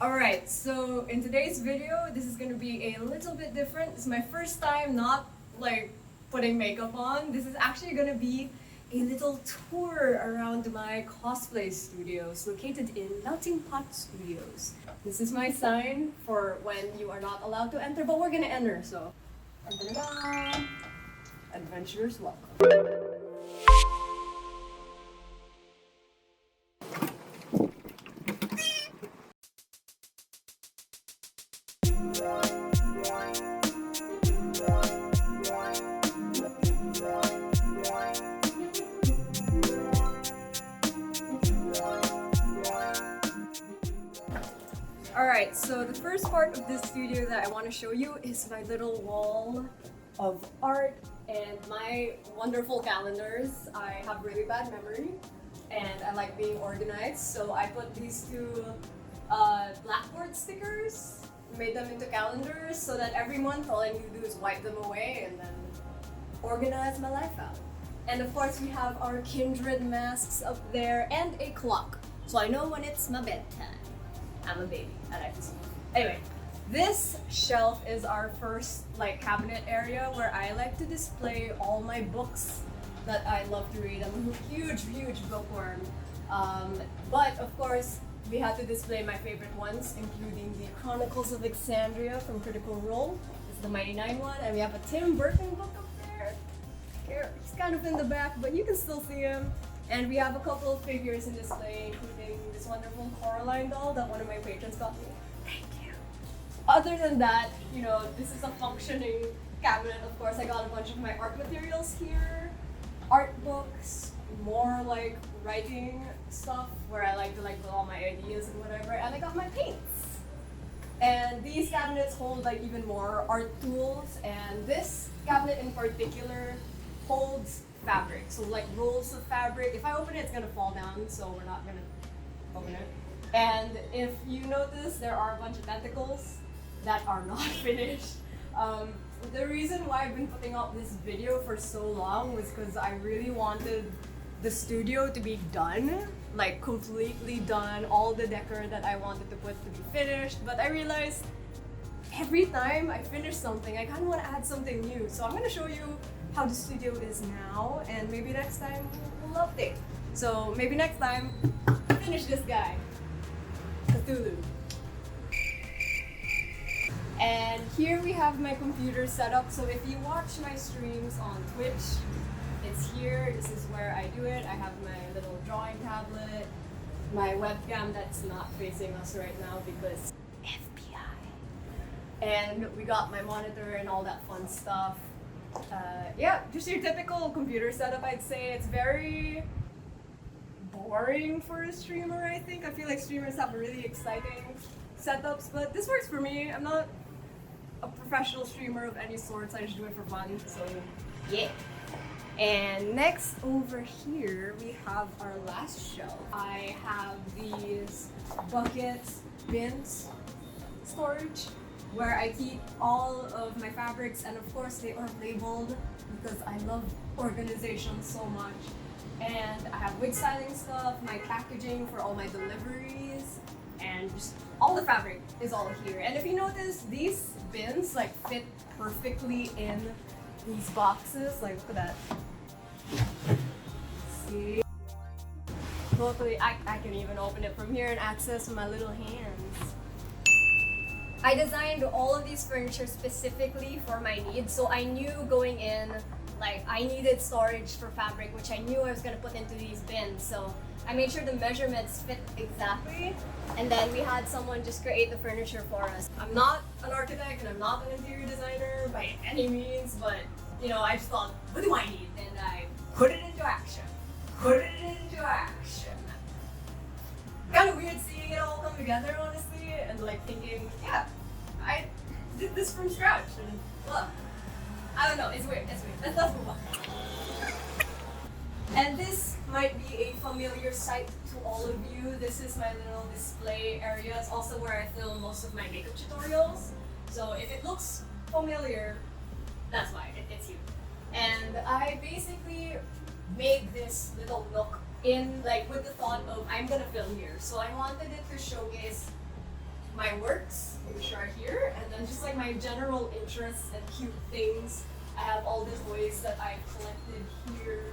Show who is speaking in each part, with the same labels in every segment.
Speaker 1: Alright, so in today's video, this is gonna be a little bit different. It's my first time not putting makeup on. This is actually gonna be a little tour around my cosplay studios located in Melting Pot Studios. This is my sign for when you are not allowed to enter, but we're gonna enter, so. Ta-da-da! Adventurers welcome. Alright, so the first part of this studio that I want to show you is my little wall of art and my wonderful calendars. I have really bad memory and I like being organized, so I put these two blackboard stickers, made them into calendars so that every month all I need to do is wipe them away and then organize my life out. And of course we have our kindred masks up there and a clock, so I know when it's my bedtime. I'm a baby, I like to sleep. Anyway, this shelf is our first cabinet area where I like to display all my books that I love to read. I'm a huge bookworm. But of course, we had to display my favorite ones, including the Chronicles of Exandria from Critical Role. This is the Mighty Nine one, and we have a Tim Burton book up there. Here, he's kind of in the back, but you can still see him. And we have a couple of figures in display, including this wonderful Coraline doll that one of my patrons got me. Thank you. Other than that, this is a functioning cabinet. Of course, I got a bunch of my art materials here, art books, more writing stuff where I like to put all my ideas and whatever, and I got my paints. And these cabinets hold even more art tools, and this cabinet in particular holds fabric, so rolls of fabric. If I open it, it's gonna fall down, so we're not gonna open it. And if you notice, there are a bunch of tentacles that are not finished. The reason why I've been putting out this video for so long was because I really wanted the studio to be done, completely done, all the decor that I wanted to put to be finished, but I realized every time I finish something, I kind of want to add something new. So I'm going to show you how the studio is now, and maybe next time we'll update. So maybe next time, finish this guy, Cthulhu. And here we have my computer set up. So if you watch my streams on Twitch, it's here. This is where I do it. I have my little drawing tablet, my webcam that's not facing us right now because FBI. And we got my monitor and all that fun stuff. Yeah, just your typical computer setup, I'd say. It's very boring for a streamer, I think. I feel like streamers have really exciting setups, but this works for me. I'm not a professional streamer of any sorts, I just do it for fun, so yeah. And next over here, we have our last shelf. I have these buckets, bins, storage, where I keep all of my fabrics, and of course they are labeled because I love organization so much. And I have wig styling stuff, my packaging for all my deliveries, and just all the fabric is all here. And if you notice, these bins fit perfectly in these boxes. Look at that. See? Totally, I can even open it from here and access with my little hands. I designed all of these furniture specifically for my needs, so I knew going in, I needed storage for fabric, which I knew I was going to put into these bins, so I made sure the measurements fit exactly, and then we had someone just create the furniture for us. I'm not an architect and I'm not an interior designer by any means, but I just thought, what do I need? And I put it into action. Put it into action. Kind of weird seeing it all come together, honestly, and thinking, yeah, I did this from scratch, and look, I don't know, it's weird, let's move on. And this might be a familiar sight to all of you. This is my little display area. It's also where I film most of my makeup tutorials. So if it looks familiar, that's why, it's you. And I basically made this little nook in with the thought of I'm gonna film here. So I wanted it to showcase my general interests and cute things. I have all the toys that I've collected here,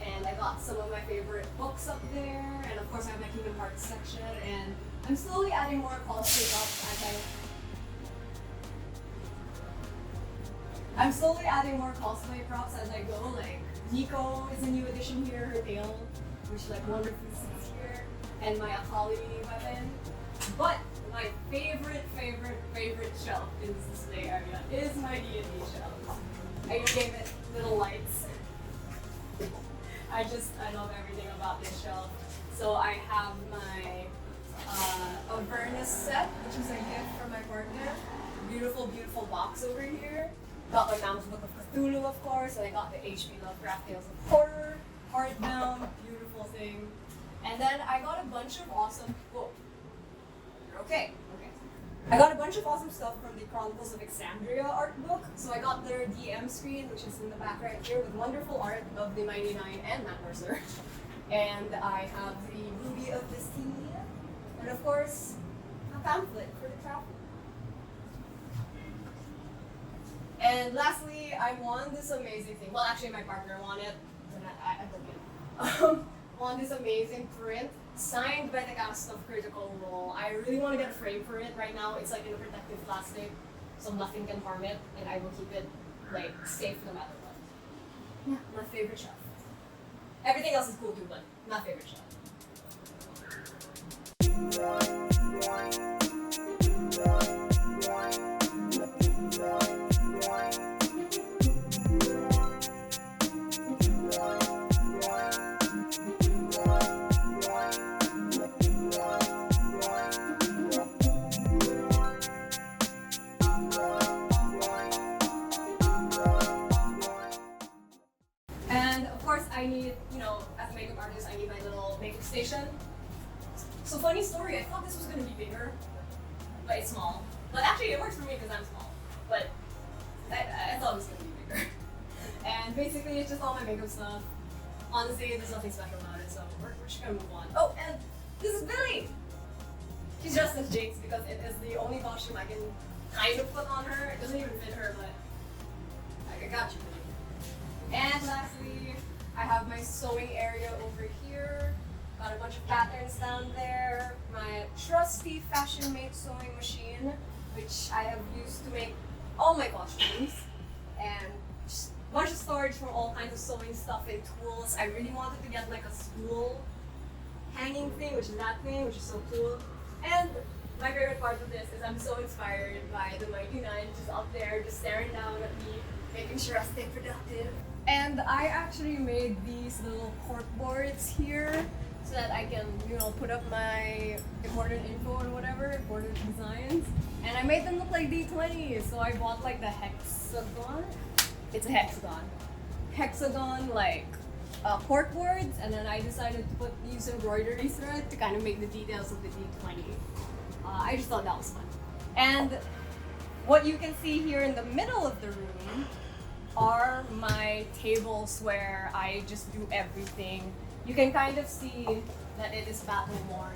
Speaker 1: and I got some of my favorite books up there, and of course I have my Kingdom Hearts section, and I'm slowly adding more cosplay props as I'm slowly adding more cosplay props as I go. Like Nico is a new addition here, her tail, which like wonderfully sits here, and my Akali weapon. But my favorite shelf in this display area is my D&D shelf. I even gave it little lights. I love everything about this shelf. So I have my Avernus set, which is a gift from my partner. Beautiful box over here. Got my Mammoth Book of Cthulhu, of course, and I got the H.P. Lovecraft Tales of Horror, hardbound, beautiful thing. And then I got a bunch of awesome, okay. I got a bunch of awesome stuff from the Chronicles of Exandria art book. So I got their DM screen, which is in the back right here, with wonderful art of the Mighty Nine and Matt Mercer. And I have the Ruby of Destiny, and of course, a pamphlet for the travel. And lastly, I won this amazing thing. Well, actually, my partner won it, and I took it. Won this amazing print signed by the cast of Critical Role. I really want to get a frame for it. Right now, it's like in a protective plastic, so nothing can harm it, and I will keep it like safe no matter what. Yeah, my favorite shelf. Everything else is cool too, but my favorite shelf. And of course, I need, as a makeup artist, I need my little makeup station. So funny story, I thought this was going to be bigger, but it's small. But actually, it works for me because I'm small. But I thought it was going to be bigger. And basically, it's just all my makeup stuff. Honestly, there's nothing special about it, so we're just going to move on. Oh, and this is Billy! She's dressed as Jinx because it is the only costume I can kind of put on her. It doesn't even fit her, but I got you, Billy. And lastly, I have my sewing area over here. Got a bunch of patterns down there. My trusty Fashion Mate sewing machine, which I have used to make all my costumes. And just a bunch of storage for all kinds of sewing stuff and tools. I really wanted to get like a spool hanging thing, which is that thing, which is so cool. And my favorite part of this is I'm so inspired by the Mighty Nine, just up there, just staring down at me, making sure I stay productive. And I actually made these little cork boards here so that I can, put up my important info or whatever, important designs. And I made them look like D20s, so I bought like the hexagon. It's a hexagon. Hexagon like cork boards, and then I decided to use embroidery thread to kind of make the details of the D20. I just thought that was fun. And what you can see here in the middle of the room are my tables where I just do everything. You can kind of see that it is battle worn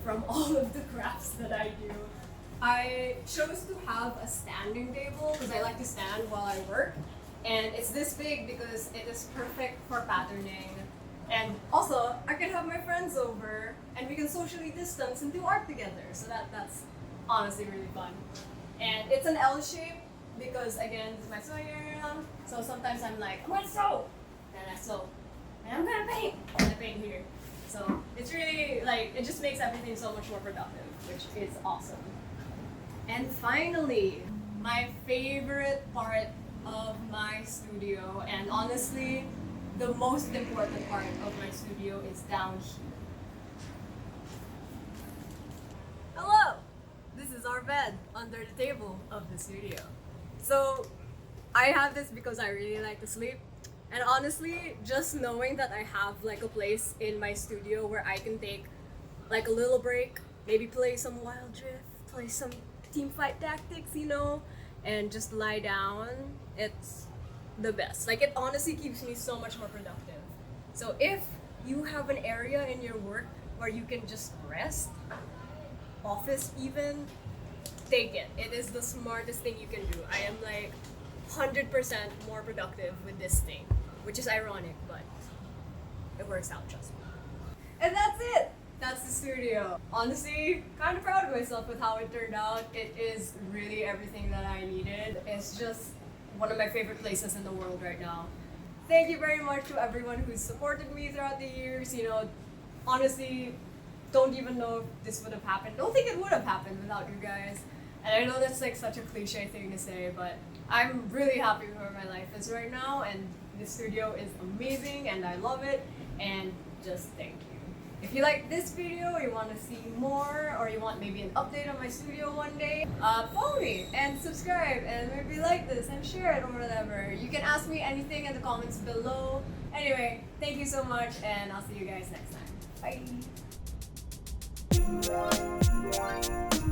Speaker 1: from all of the crafts that I do. I chose to have a standing table because I like to stand while I work. And it's this big because it is perfect for patterning. And also, I can have my friends over and we can socially distance and do art together. So that's honestly really fun. And it's an L shape because, again, this is my sewing area. So sometimes I'm like, I'm gonna sew! And I sew. And I'm gonna paint! And I paint here. So it's really, it just makes everything so much more productive, which is awesome. And finally, my favorite part of my studio, and honestly, the most important part of my studio is down here. Hello! This is our bed under the table of the studio. So, I have this because I really like to sleep. And honestly, just knowing that I have like a place in my studio where I can take like a little break, maybe play some Wild Drift, play some Teamfight Tactics, and just lie down, it's the best. It honestly keeps me so much more productive. So if you have an area in your work where you can just rest, office even, take it. It is the smartest thing you can do. I am like 100% more productive with this thing, which is ironic, but it works out just me. And that's it! That's the studio. Honestly, kind of proud of myself with how it turned out. It is really everything that I needed. It's just one of my favorite places in the world right now. Thank you very much to everyone who's supported me throughout the years. You know, honestly, don't even know if this would have happened. Don't think it would have happened without you guys. And I know that's like such a cliche thing to say, but I'm really happy with where my life is right now, and the studio is amazing and I love it, and just thank you. If you like this video, you want to see more, or you want maybe an update on my studio one day, follow me and subscribe and maybe like this and share it or whatever. You can ask me anything in the comments below. Anyway, thank you so much and I'll see you guys next time. Bye!